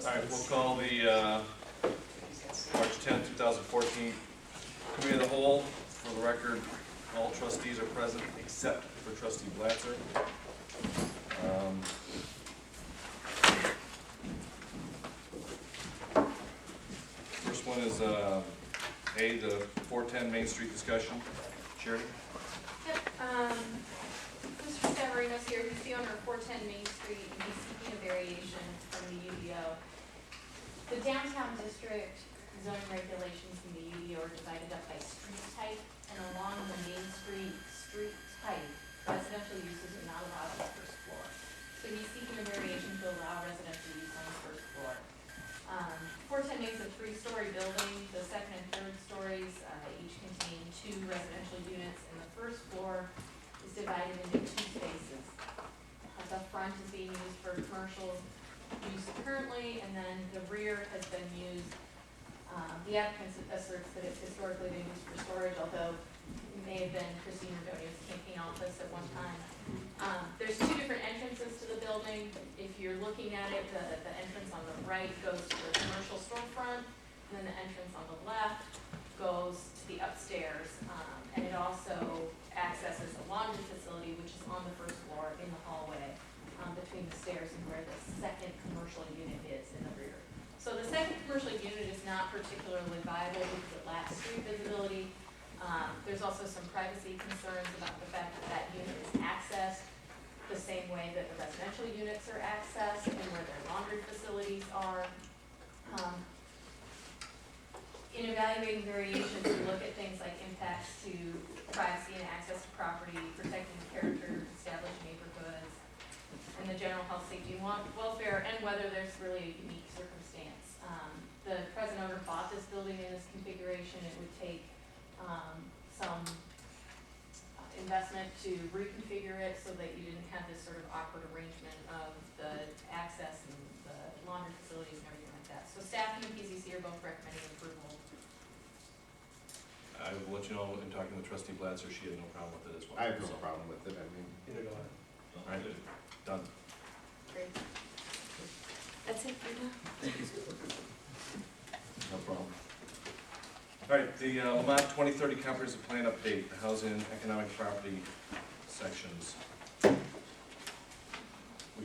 right, we'll call the March 10th, 2014 Committee of the Whole. For the record, all trustees are present except for Trustee Blatzer. First one is A, the 410 Main Street discussion. Charity? Yep, Mr. Severino's here, he's the owner of 410 Main Street, and he's seeking a variation from the UDO. The downtown district zoning regulations in the UDO are divided up by street type, and along the Main Street type, residential uses are not allowed on the first floor. So he's seeking a variation to allow residential use on the first floor. 410 Main is a 3-story building. The second and third stories each contain 2 residential units, and the first floor is divided into 2 spaces. The front is being used for commercial use currently, and then the rear has been used. The applicant asserts that it's historically been used for storage, although it may have been Christine Radonia's campaign office at one time. There's 2 different entrances to the building. If you're looking at it, the entrance on the right goes to the commercial storefront, and then the entrance on the left goes to the upstairs, and it also accesses a laundry facility, which is on the first floor in the hallway between the stairs and where the second commercial unit is in the rear. So the second commercial unit is not particularly viable because it lacks street visibility. There's also some privacy concerns about the fact that that unit is accessed the same way that the residential units are accessed and where their laundry facilities are. In evaluating variations, we look at things like impacts to privacy and access to property, protecting the character of established neighborhoods, and the general health, safety, and welfare, and whether there's really a unique circumstance. The present owner bought this building in this configuration. It would take some investment to reconfigure it so that you didn't have this sort of awkward arrangement of the access and the laundry facilities and everything like that. So staff and PZC are both recommending approval. I will let you know in talking with Trustee Blatzer, she had no problem with it as well. I have no problem with it, I mean. Either do I. All right, done. Great. That's it for now. No problem. All right, the Lemont 2030 Comprehensive Plan Update, the Housing and Economic Property sections. We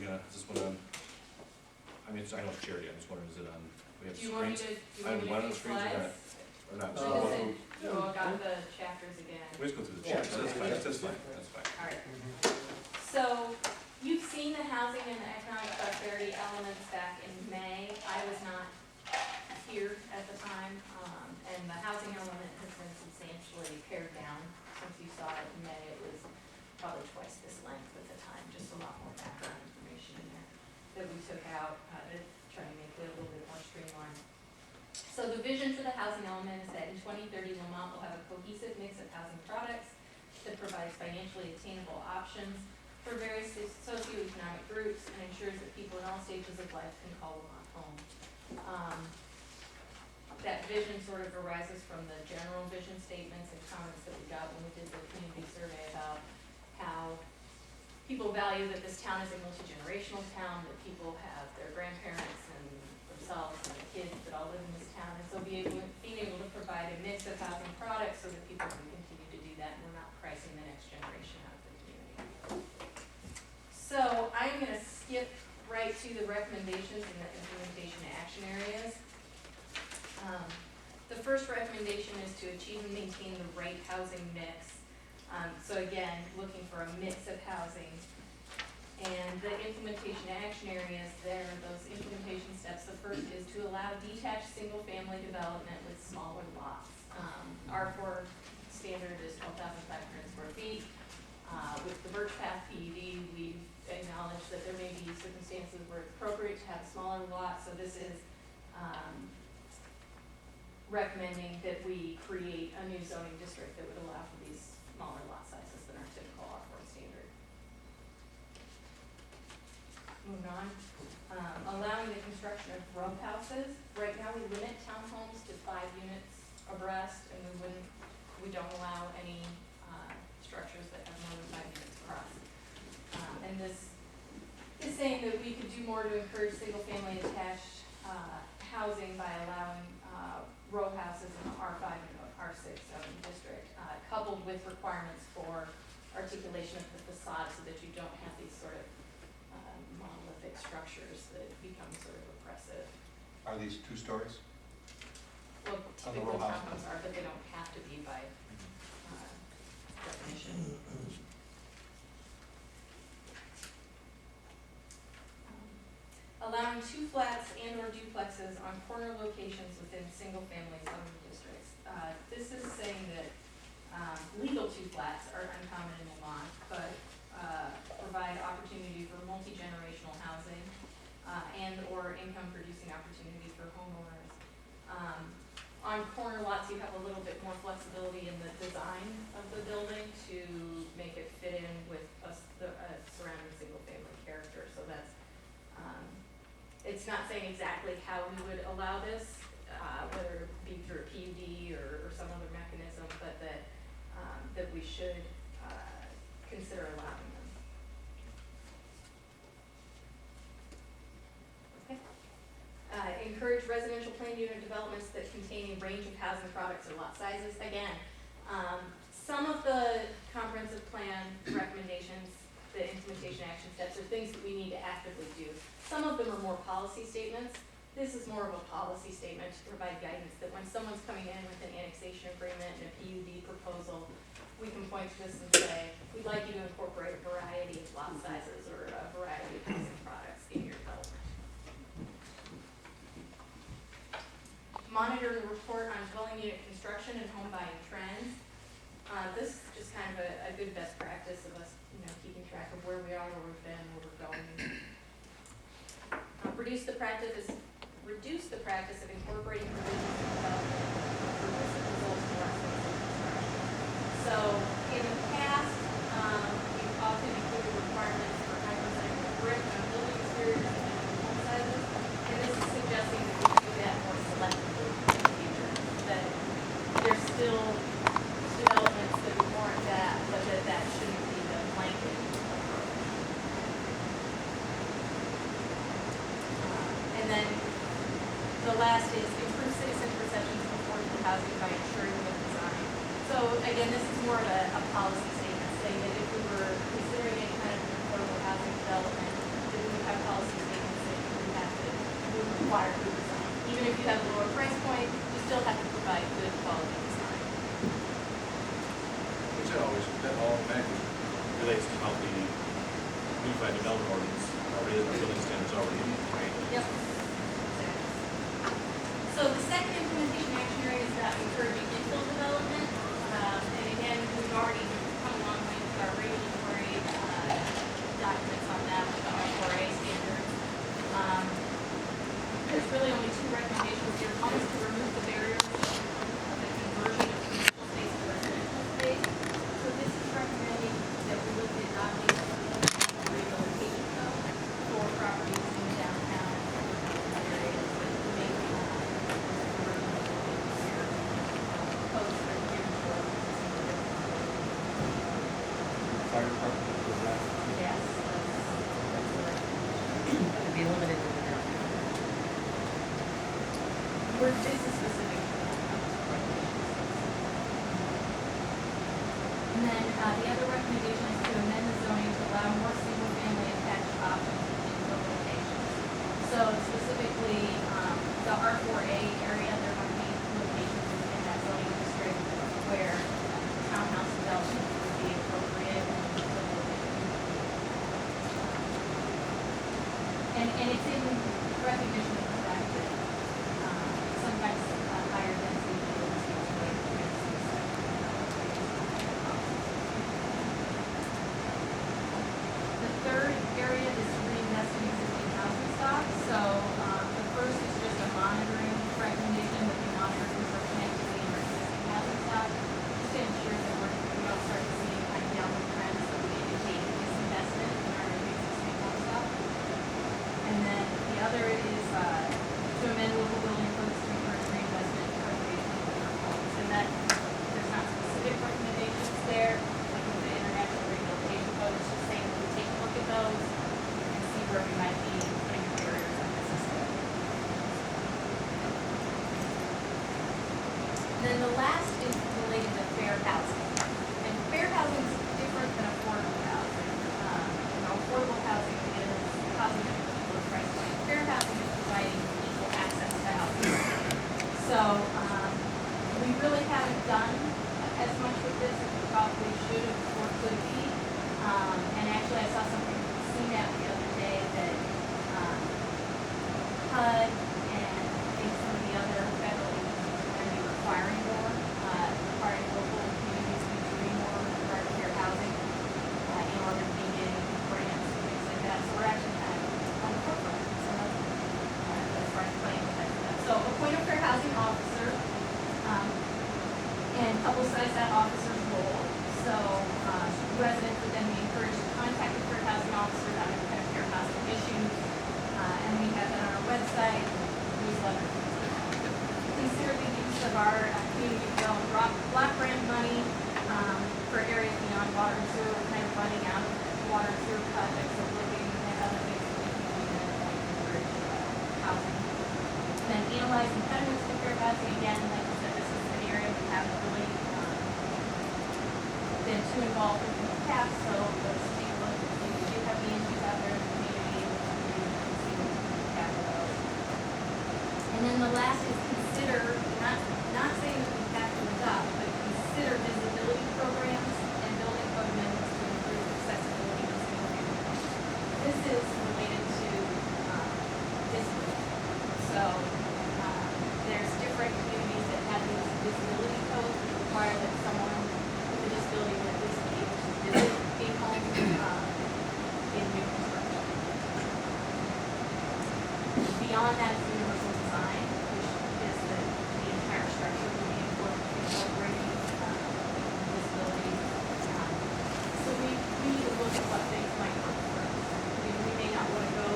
gonna, is this one on? I mean, I know it's charity, I'm just wondering, is it on? We have Do you want me screens? to, do you want me to do slides? Or not? What is it? You all got the chapters again. We just go through the chapters, that's fine, that's fine, that's fine. All right. So you've seen the housing and the economic prosperity elements back in May. I was not here at the time, and the housing element has been substantially pared down since you saw it in May. It was probably twice this length at the time, just a lot more background information in there that we took out to try and make it a little bit more streamlined. So the vision for the housing element is that in 2030, Lemont will have a cohesive mix of housing products that provides financially attainable options for various socioeconomic groups and ensures that people in all stages of life can call Lemont home. That vision sort of arises from the general vision statements and comments that we got when we did the community survey about how people value that this town is a multi-generational town, that people have their grandparents and themselves and the kids that all live in this town, and so being able to provide a mix of housing products so that people can continue to do that and we're not pricing the next generation out of the community. So I'm going to skip right to the recommendations and the implementation action areas. The first recommendation is to achieve and maintain the right housing mix. So again, looking for a mix of housing. And the implementation action areas there, those implementation steps, the first is to allow detached single-family development with smaller lots. R4 standard is 12,500 square feet. With the Birch Path PUD, we've acknowledged that there may be circumstances where it's appropriate to have a smaller lot, so this is recommending that we create a new zoning district that would allow for these smaller lot sizes than our typical R4 standard. Moving on, allowing the construction of row houses. Right now we limit townhomes to 5 units abreast, and we don't allow any structures that have more than 5 units across. And this is saying that we could do more to encourage single-family attached housing by allowing row houses in the R5 and R6 zoning district, coupled with requirements for articulation of the facade so that you don't have these sort of monolithic structures that become sort of oppressive. Are these 2 stories? Well, On the typical row house. townhomes are, but they don't have to be by definition. Allowing 2 flats and or duplexes on corner locations within single-family zoning districts. This is saying that legal 2 flats are uncommon in Lemont, but provide opportunity for multi-generational housing and or income-producing opportunity for homeowners. On corner lots, you have a little bit more flexibility in the design of the building to make it fit in with the surrounding single-family character. So that's, it's not saying exactly how we would allow this, whether it be through a PUD or some other mechanism, but that we should consider allowing them. Okay. Encourage residential plan unit developments that contain a range of housing products or lot sizes. Again, some of the comprehensive plan recommendations, the implementation action steps, are things that we need to actively do. Some of them are more policy statements. This is more of a policy statement to provide guidance that when someone's coming in with an annexation agreement and a PUD proposal, we can point to this and say, we'd like you to incorporate a variety of lot sizes or a variety of housing products in your development. Monitor and report on dwelling unit construction and home buying trends. This is just kind of a good best practice of us, keeping track of where we are, where we've been, where we're going. Reduce the practice of incorporating provisions in development improvements that result in less than construction. So in the past, we've often included requirements for high percentage of brick on building exteriors and minimum home sizes, and this is suggesting that we do that more selectively in the future. That there's still developments that warrant that, but that shouldn't be the blanket approach. And then the last is improve citizen perceptions of affordable housing by ensuring good design. So again, this is more of a policy statement saying that if we were considering any kind of affordable housing development, that we would have policy statements that would require good design. Even if you have a lower price point, you still have to provide good quality design. Which that automatically relates to how the unified development ordinance already, the building standards already, right? Yep. So the second implementation action area is about encouraging infill development. And again, we've already come a long way with our regulatory documents on that, with the R4A standards. There's really only 2 recommendations here. One is to remove the barriers of the conversion of commercial space to residential space. So this is recommending that we look at adopting a rehabilitation code for properties in downtown areas that make Fire department, is that? yes, that's the recommendation. To be limited to the downtown. This is specific to and then the other recommendation is to amend the zoning to allow more single-family attached options in infill locations. So specifically, the R4A area, there are many locations within that zoning district where townhouse development would be appropriate. And it's in recognition of the fact that sometimes higher density buildings need to wait for The third area is to reinvest in existing housing stock. So the first is just a monitoring recommendation then the last is related to fair housing. And fair housing is different than affordable housing. Affordable housing is housing at a particular price point. Fair housing is providing equal access to housing. So we really haven't done as much with this as we probably should or could be. And actually, I saw something from CNET the other day that HUD and I think some of the other federal agencies are going to be requiring more, requiring local communities to be doing more with regard to fair housing in order to be getting grants and things like that. So we're actually kind of on the forefront. So that's where I'm playing with that. So appoint a fair housing officer and publicize that officer's role. So residents would then be encouraged to contact the fair housing officer about any kind of fair housing issues. And we have that on our website, newsletter. Consider the use of our community development block grant money for areas beyond water and sewer. We're kind of running out of water and sewer projects, so looking at other things that we can do that might encourage housing. And then analyze impediments to fair housing. Again, like I said, this is an area we haven't really been too involved in the past, so let's take a look. If we do have the issues out there in the community, and see what we can tackle those. And then the last is consider, not saying that we have to adopt, but consider visibility programs and building code amendments to improve accessibility to single family homes. This is related to disability. So there's different communities that have these visibility codes that require that someone with a disability would at least be able to visit a home in new construction. Beyond that is universal design, which is the entire structure will be incorporating disability. So we need to look at what things might work for us. We may not want to go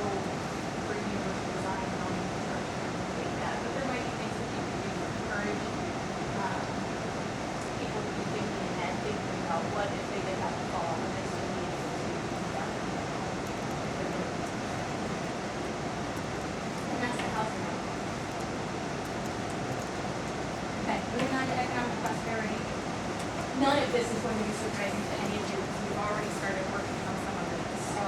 for universal design and all new construction or anything like that, but there might be things that you can do to encourage people to be thinking ahead, thinking about what if they did have to fall on this to be able to come back and that's the housing one. Okay, moving on to economic prosperity. None of this is going to be surprising to any of you because we've already started working on some of this. So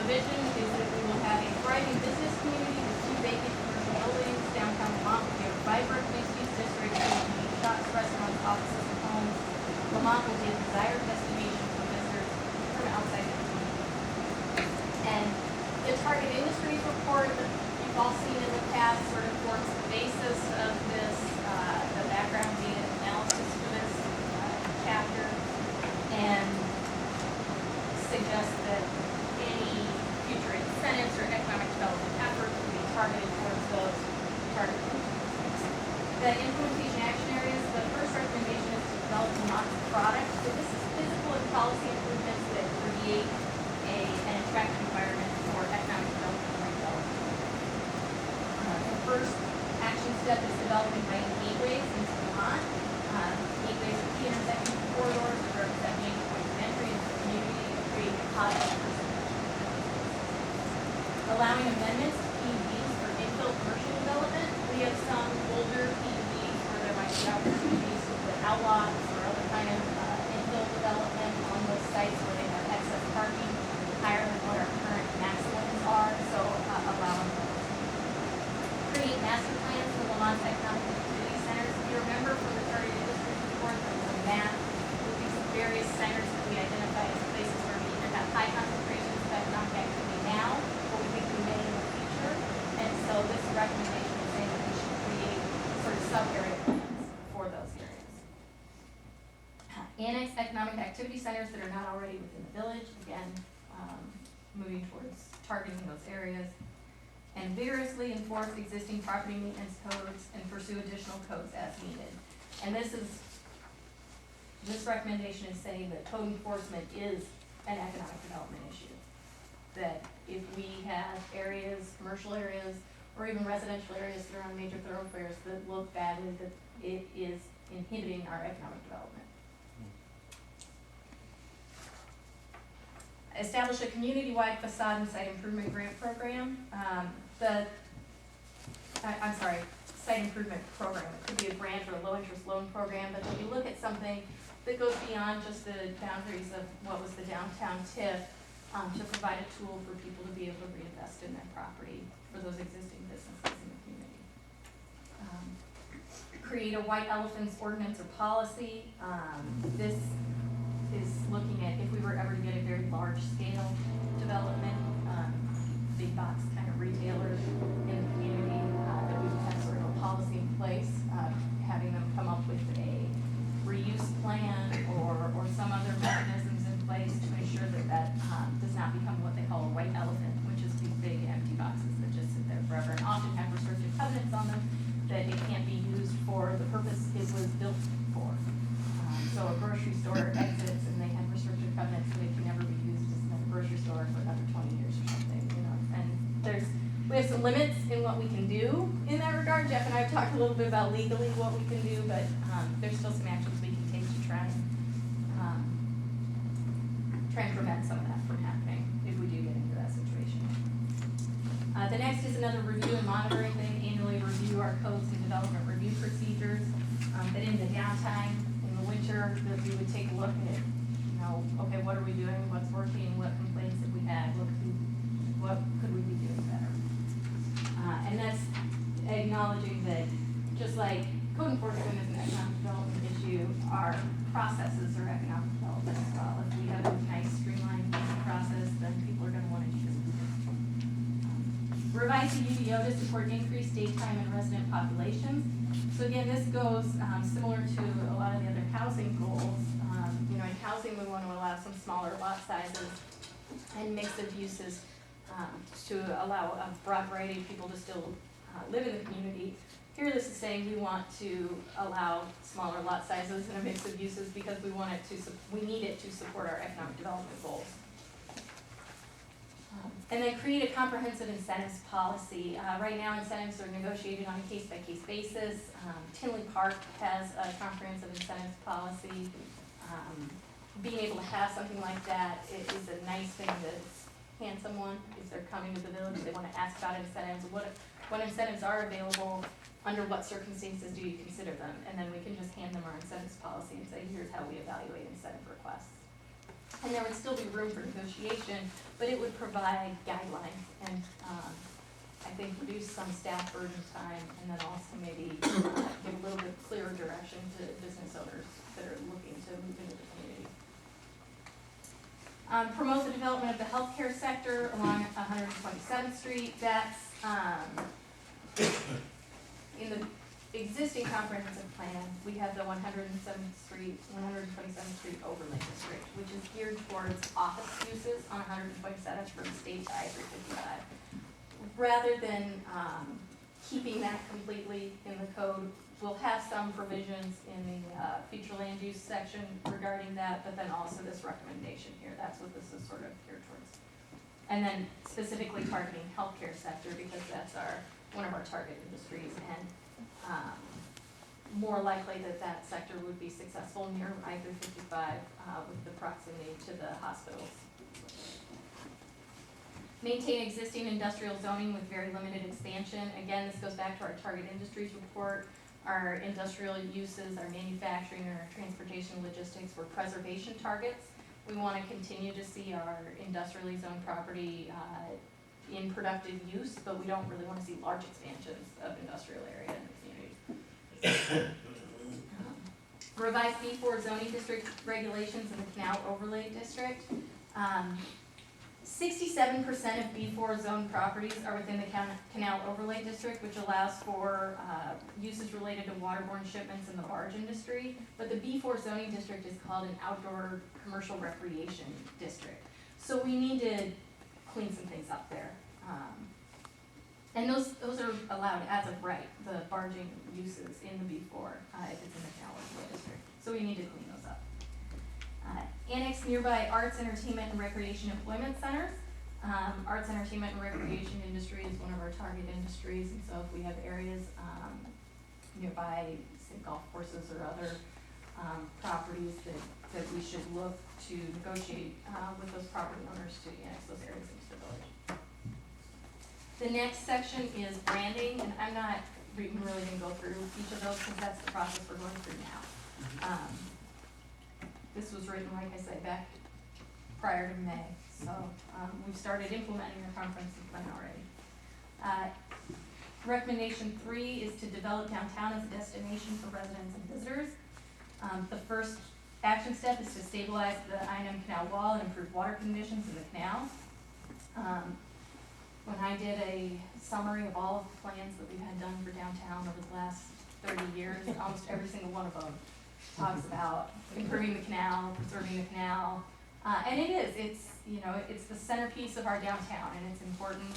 the vision is that we will have a thriving business community with 2 vacant commercial buildings. Downtown Lemont will be a vibrant mixed-use district that will be shops, restaurants, offices, and homes. Lemont will be a desired destination for visitors from outside the community. And the target industries report that you've all seen in the past sort of forms the basis of this, the background data analysis for this chapter, and suggests that any future incentives or economic development efforts will be targeted towards those target industries. The implementation action areas, the first recommendation is to develop Lemont's product. So this is physical and policy improvements that create an attractive environment for economic development and redevelopment. The first action step is developing lane gateways into Lemont. Gateways are key intersection corridors that represent major points of entry into the community to create a hotspot for allowing amendments to PUDs for infill commercial development. We have some older PUDs where there might be opportunities to put outlots or other kind of infill development on those sites where they have excess parking higher than what our current maximums are, so allowing those. Create master plans for Lemont's economic activity centers. If you remember from the target industry report, there was a map with these various centers that we identify as places where we either have high concentrations of economic activity now, or we think we may in the future. And so this recommendation is saying that we should create sort of sub-area plans for those areas. Annex economic activity centers that are not already within the village, again, moving towards targeting those areas. And vigorously enforce existing property maintenance codes and pursue additional codes as needed. And this recommendation is saying that code enforcement is an economic development issue. That if we have areas, commercial areas, or even residential areas that are on major thoroughfares that look badly, that it is inhibiting our economic development. Establish a community-wide facade and site improvement grant program. site improvement program. It could be a grant or a low-interest loan program, but when you look at something that goes beyond just the boundaries of what was the downtown TIF, to provide a tool for people to be able to reinvest in their property for those existing businesses in the community. Create a white elephants ordinance or policy. This is looking at if we were ever to get a very large scale development, big box kind of retailers in the community, that we would have sort of a policy in place, having them come up with a reuse plan or some other mechanisms in place to ensure that that does not become what they call a white elephant, which is these big empty boxes that just sit there forever and often have restrictive covenants on them that it can't be used for the purpose it was built for. So a grocery store exits and they have restrictive covenants that it can never be used as a grocery store for another 20 years or something, you know. And we have some limits in what we can do in that regard. Jeff and I have talked a little bit about legally what we can do, but there's still some actions we can take to try and prevent some of that from happening if we do get into that situation. The next is another review and monitoring thing. Annually review our codes and development review procedures. That in the downtime, in the winter, that we would take a look at, you know, okay, what are we doing? What's working? What complaints have we had? What could we be doing better? And that's acknowledging that just like code enforcement is an economic development issue, our processes are economic development as well. If we have a nice streamlined process, then people are going to want to use it. Revise the UDO to support increased daytime and resident populations. So again, this goes similar to a lot of the other housing goals. You know, in housing, we want to allow some smaller lot sizes and mix of uses to allow a broad variety of people to still live in the community. Here, this is saying we want to allow smaller lot sizes and a mix of uses because we want it to, we need it to support our economic development goals. And then create a comprehensive incentives policy. Right now, incentives are negotiated on a case-by-case basis. Tinley Park has a comprehensive incentives policy. Being able to have something like that is a nice thing to hand someone if they're coming to the village. They want to ask about incentives. What incentives are available? Under what circumstances do you consider them? And then we can just hand them our incentives policy and say, here's how we evaluate incentive requests. And there would still be room for negotiation, but it would provide guidelines and I think reduce some staff burden time and then also maybe give a little bit clearer direction to business owners that are looking to move into the community. Promote the development of the healthcare sector along 127th Street. That's in the existing comprehensive plan, we have the 127th Street overlay district, which is geared towards office uses on 127th from state to I-355. Rather than keeping that completely in the code, we'll have some provisions in the future land use section regarding that, but then also this recommendation here. That's what this is sort of geared towards. And then specifically targeting healthcare sector because that's one of our target industries and more likely that sector would be successful near I-355 with the proximity to the hospitals. Maintain existing industrial zoning with very limited expansion. Again, this goes back to our target industries report. Our industrial uses, our manufacturing, and our transportation logistics were preservation targets. We want to continue to see our industrially zoned property in productive use, but we don't really want to see large expansions of industrial area in the community. Revise B4 zoning district regulations in the Canal Overlay District. 67% of B4 zone properties are within the Canal Overlay District, which allows for uses related to waterborne shipments in the barge industry. But the B4 zoning district is called an outdoor commercial recreation district. So we need to clean some things up there. And those are allowed as of right, the barging uses in the B4 if it's in the Canal Overlay District. So we need to clean those up. Annex nearby arts, entertainment, and recreation employment centers. Arts, entertainment, and recreation industry is one of our target industries, and so if we have areas nearby, say golf courses or other properties that we should look to negotiate with those property owners to annex those areas into the village. The next section is branding, and I'm not we really didn't go through each of those because that's the process we're going through now. This was written, like I said, back prior to May, so we've started implementing our comprehensive plan already. Recommendation 3 is to develop downtown as a destination for residents and visitors. The first action step is to stabilize the I&M Canal Wall and improve water conditions in the canal. When I did a summary of all of the plans that we've had done for downtown over the last 30 years, almost every single one of them talks about improving the canal, preserving the canal, and it's the centerpiece of our downtown, and it's important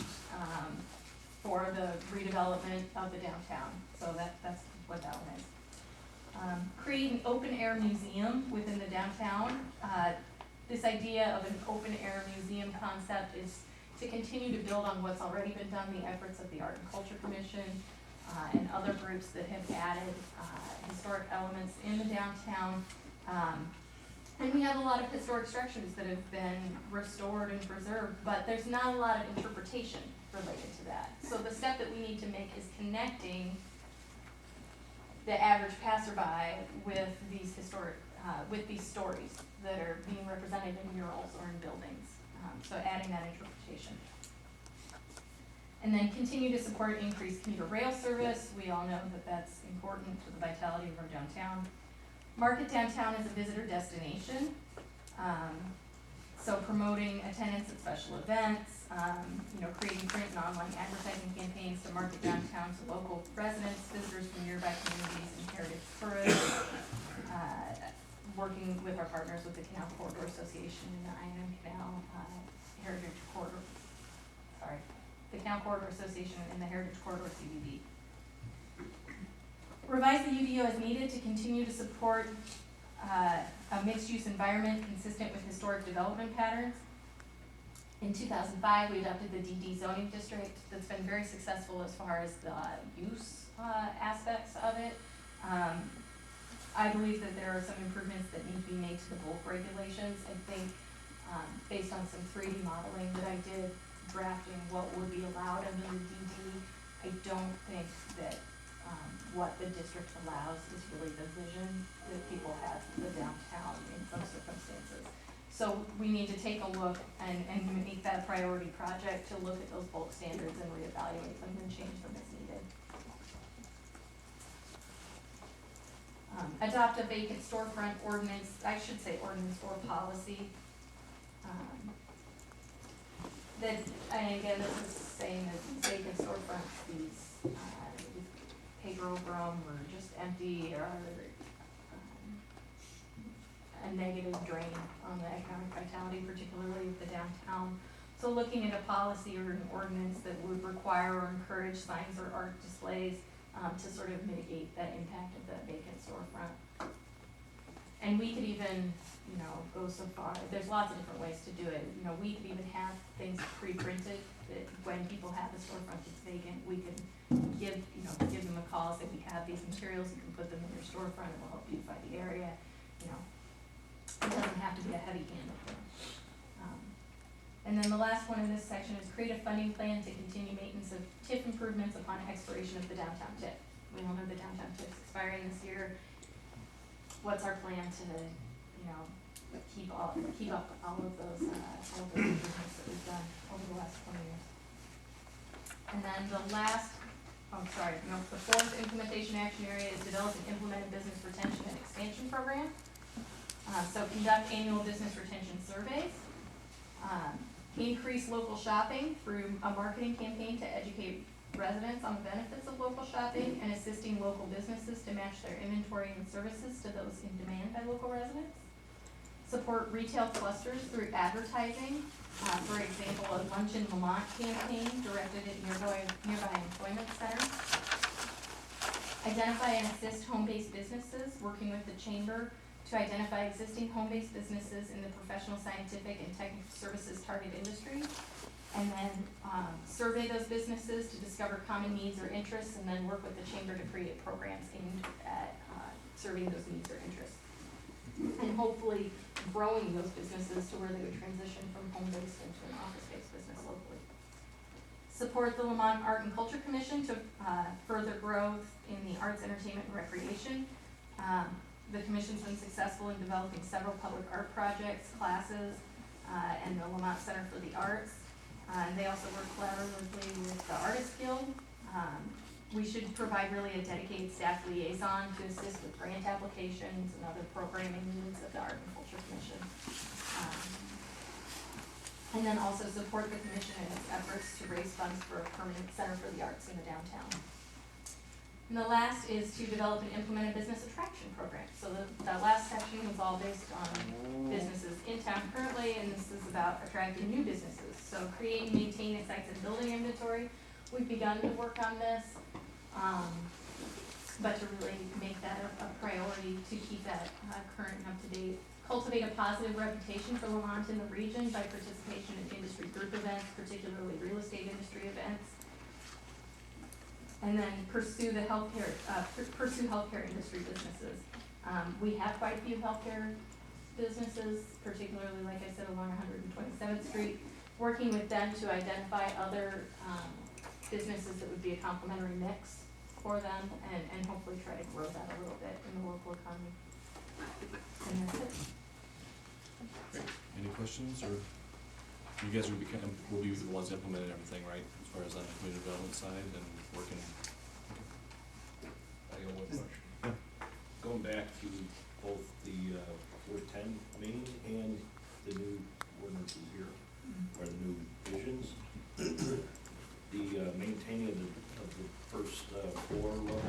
for the redevelopment of the downtown. So that's what that one is. Create an open-air museum within the downtown. This idea of an open-air museum concept is to continue to build on what's already been done, the efforts of the Art and Culture Commission and other groups that have added historic elements in the downtown. And we have a lot of historic structures that have been restored and preserved, but there's not a lot of interpretation related to that. So the step that we need to make is connecting the average passerby with these historic, with these stories that are being represented in murals or in buildings. So adding that interpretation. And then continue to support increased commuter rail service. We all know that that's important to the vitality of our downtown. Market downtown as a visitor destination. So promoting attendance at special events, creating print and online advertising campaigns to market downtown to local residents, visitors from nearby communities, and heritage tourists. Working with our partners with the Canal Corridor Association and the I&M Canal Heritage Corridor, the Canal Corridor Association and the Heritage Corridor CBD. Revise the UDO as needed to continue to support a mixed-use environment consistent with historic development patterns. In 2005, we adopted the DD zoning district that's been very successful as far as the use aspects of it. I believe that there are some improvements that need to be made to the bulk regulations. I think based on some 3D modeling that I did drafting what would be allowed under the DD, I don't think that what the district allows is really the vision that people have for the downtown in some circumstances. So we need to take a look and make that a priority project to look at those bulk standards and reevaluate them and change them as needed. Adopt a vacant storefront ordinance, I should say ordinance or policy. And again, this is saying that vacant storefronts, these paper over them or just empty or a negative drain on the economic vitality, particularly of the downtown. So looking at a policy or an ordinance that would require or encourage signs or art displays to sort of mitigate that impact of that vacant storefront. And we could even, go so far, there's lots of different ways to do it. We could even have things pre-printed that when people have a storefront that's vacant, we could give them a call, say we have these materials, you can put them in your storefront, it will help beautify the area. It doesn't have to be a heavy handle. And then the last one in this section is create a funding plan to continue maintenance of TIF improvements upon expiration of the downtown TIF. We all know the downtown TIF's expiring this year. What's our plan to, keep up all of those improvements that we've done over the last 20 years? And then the fourth implementation action area is develop and implement a business retention and expansion program. So conduct annual business retention surveys. Increase local shopping through a marketing campaign to educate residents on the benefits of local shopping and assisting local businesses to match their inventory and services to those in demand by local residents. Support retail clusters through advertising. For example, a Lunch in Lemont campaign directed at nearby employment centers. Identify and assist home-based businesses, working with the chamber to identify existing home-based businesses in the professional, scientific, and technical services target industries, and then survey those businesses to discover common needs or interests, and then work with the chamber to create programs aimed at serving those needs or interests, and hopefully growing those businesses to where they would transition from home-based into an office-based business locally. Support the Lemont Art and Culture Commission to further growth in the arts, entertainment, and recreation. The commission's been successful in developing several public art projects, classes, and the Lemont Center for the Arts. And they also work collaboratively with the Artist Guild. We should provide really a dedicated staff liaison to assist with grant applications and other programming needs of the Art and Culture Commission. And then also support the commission in its efforts to raise funds for a permanent center for the arts in the downtown. And the last is to develop and implement a business attraction program. So that last section was all based on businesses in town currently, and this is about attracting new businesses. So create and maintain a sites and building inventory. We've begun to work on this, but to really make that a priority to keep that current and up to date. Cultivate a positive reputation for Lemont in the region by participation in industry group events, particularly real estate industry events. And then pursue healthcare industry businesses. We have quite a few healthcare businesses, particularly, like I said, along 127th Street, working with them to identify other businesses that would be a complementary mix for them, and hopefully try to grow that a little bit in the local economy. And that's it. Great. Any questions, or you guys will be the ones implementing everything, right, as far as on the community development side and working? I got one question. Going back to both the 410 main and the new ordinances here, or the new visions, the maintaining of the first floor level.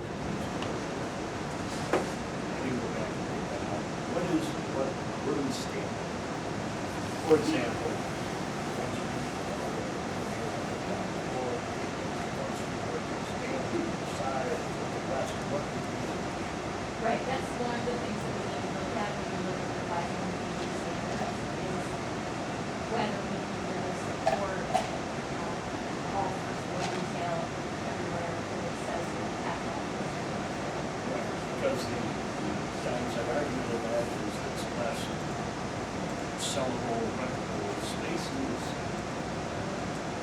Can you go back and take that out? Where do we stand? For example, Right, that's one of the things that we need to look at when we look at revising the PG standards, is whether we can really support all first floor retail everywhere that it says we have to have this. because the downside argument of that is it's less sellable, rentable spaces,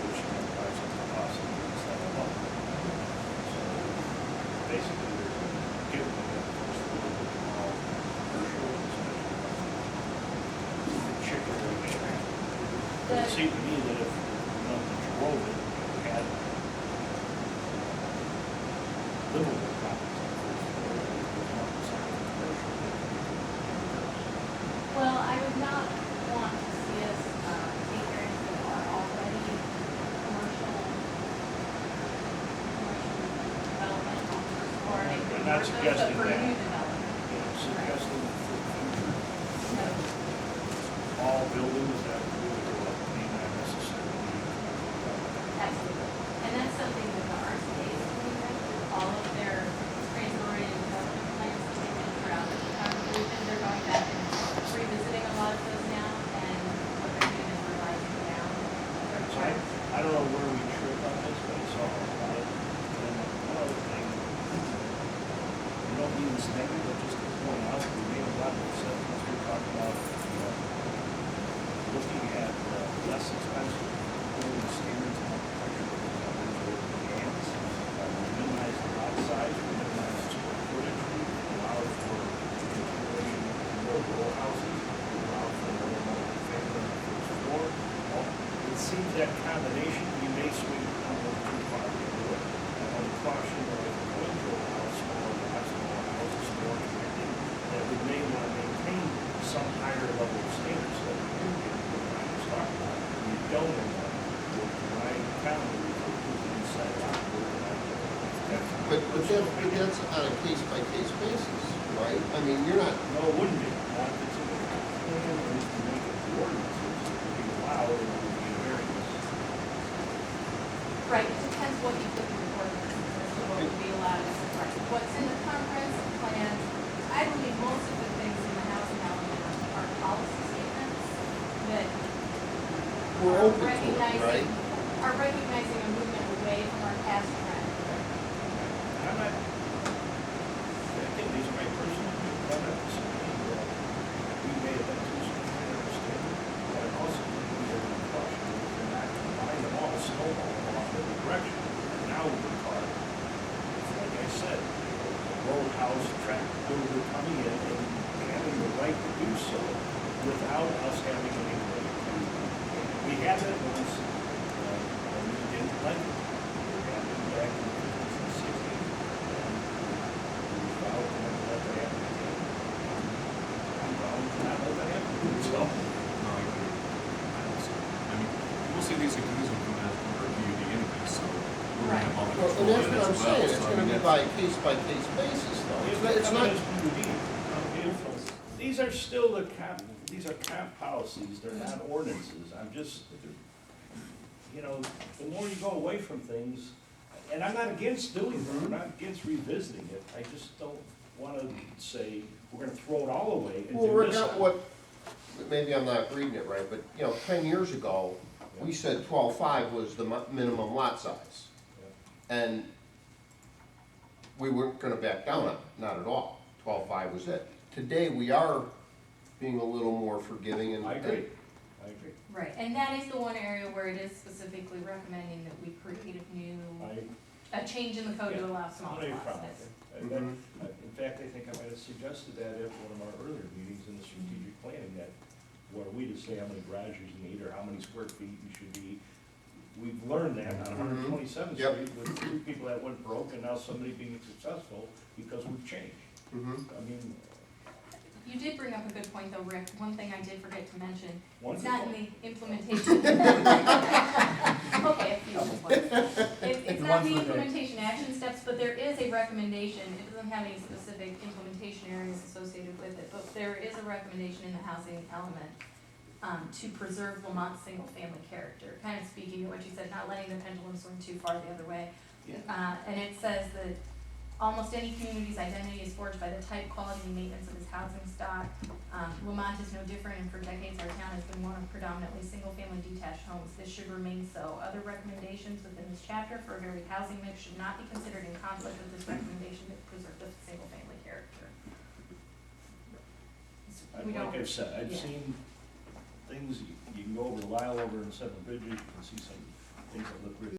which implies that the cost of things have a lot. So basically, they're giving them that first floor of all commercial, especially chicken or anything. It would seem to me that if you drove it, you had livable properties on the first floor, it was not the same as commercial. Well, I would not want to see us take areas that are already commercial development on the first floor and I'm not convert those suggesting for that. new development. Suggesting for the future, No. all buildings that really go up may not necessarily be. Absolutely. And that's something that the RCA is doing, right? All of their transit-oriented development plans that they've been throughout the Chicago region, they're going back and revisiting a lot of those now, and what they're doing is revising down. their So plans. I don't know where we trip on this, but I saw a lot of, and one other thing, you don't mean this negative, but just to point out, we made a lot of assessments, we're talking about, looking at less expensive building standards and architecture, and we minimize the lot size, we minimize the square footage, we allow for continuation of more row houses, we allow for more multi-family on the first floor. Well, it seems that combination, you may swing a little too far to do it. I want to caution that if we're going to a house or a small house, a store, anything, that we may want to maintain some higher level of standards that we do get what I was talking about. We don't end up with my town, we put the inside out, But that's on a case-by-case basis, right? I mean, you're not, no, it wouldn't be. Not if it's a plan, or if you make it the ordinances, it would be allowed, and it would be a variance. Right, it depends what you put in the ordinance, as to what would be allowed, right? What's in the comprehensive plan, I believe most of the things in the housing element are policy statements that we're are open to it, recognizing, right? are recognizing a movement away from our past trend. And I'm not, again, these are my personal opinions, I'm not disagreeing that we may have been too strict, I understand. But I also think we are in caution, if we're not buying them all, snowball them off every old house, tractor builder coming in and having the right to do so without us having anybody to. We had it once, and we didn't like it. It happened back in the 50s and 60s, and we vowed to never let that happen again. I'm vowing to not let that happen again, so. No, I agree. I mean, we'll see these activities will come out under PUD anyway, so we're gonna have all the Well, control and that's of it what I'm as well. saying, it's So, I gonna mean, be that's- by case basis though. It's It's not not, as PUD. These are still these are comp policies, they're not ordinances. I'm just, you know, the more you go away from things, and I'm not against doing them, I'm not against revisiting it. I just don't wanna say, we're gonna throw it all away and well, do we're this. not what, maybe I'm not reading it right, but, 10 years ago, we said 12.5 was the minimum lot size. And we weren't gonna back down on it, not at all. 12.5 was it. Today, we are being a little more forgiving and. I agree, I agree. Right, and that is the one area where it is specifically recommending that we create a change in the code to allow small No lot problem. size. In fact, I think I might have suggested that at one of our earlier meetings in the strategic planning, that what are we to say how many garages you need or how many square feet you should be? We've learned that on 127th Yep. Street with 3 people that went broke and now somebody being successful because we've changed. Mhm. I mean, You did bring up a good point though, Rick. One thing I did forget to mention, it's wonderful. not in the implementation. Okay, a few ones. It's not in the implementation action steps, but there is a recommendation. It doesn't have any specific implementation areas associated with it, but there is a recommendation in the housing element to preserve Lamont's single-family character. Kind of speaking to what you said, not letting the pendulum swing too far the other way. Yeah. And it says that almost any community's identity is forged by the type, quality, and maintenance of its housing stock. Lemont is no different, and for decades our town has been one of predominantly single-family detached homes. This should remain so. Other recommendations within this chapter for a varied housing mix should not be considered in conflict with this recommendation to preserve the single-family character. We don't. Like I've said, I've yeah. seen things, you can go over Lyle over in Seven Bridges, you can see some things that look really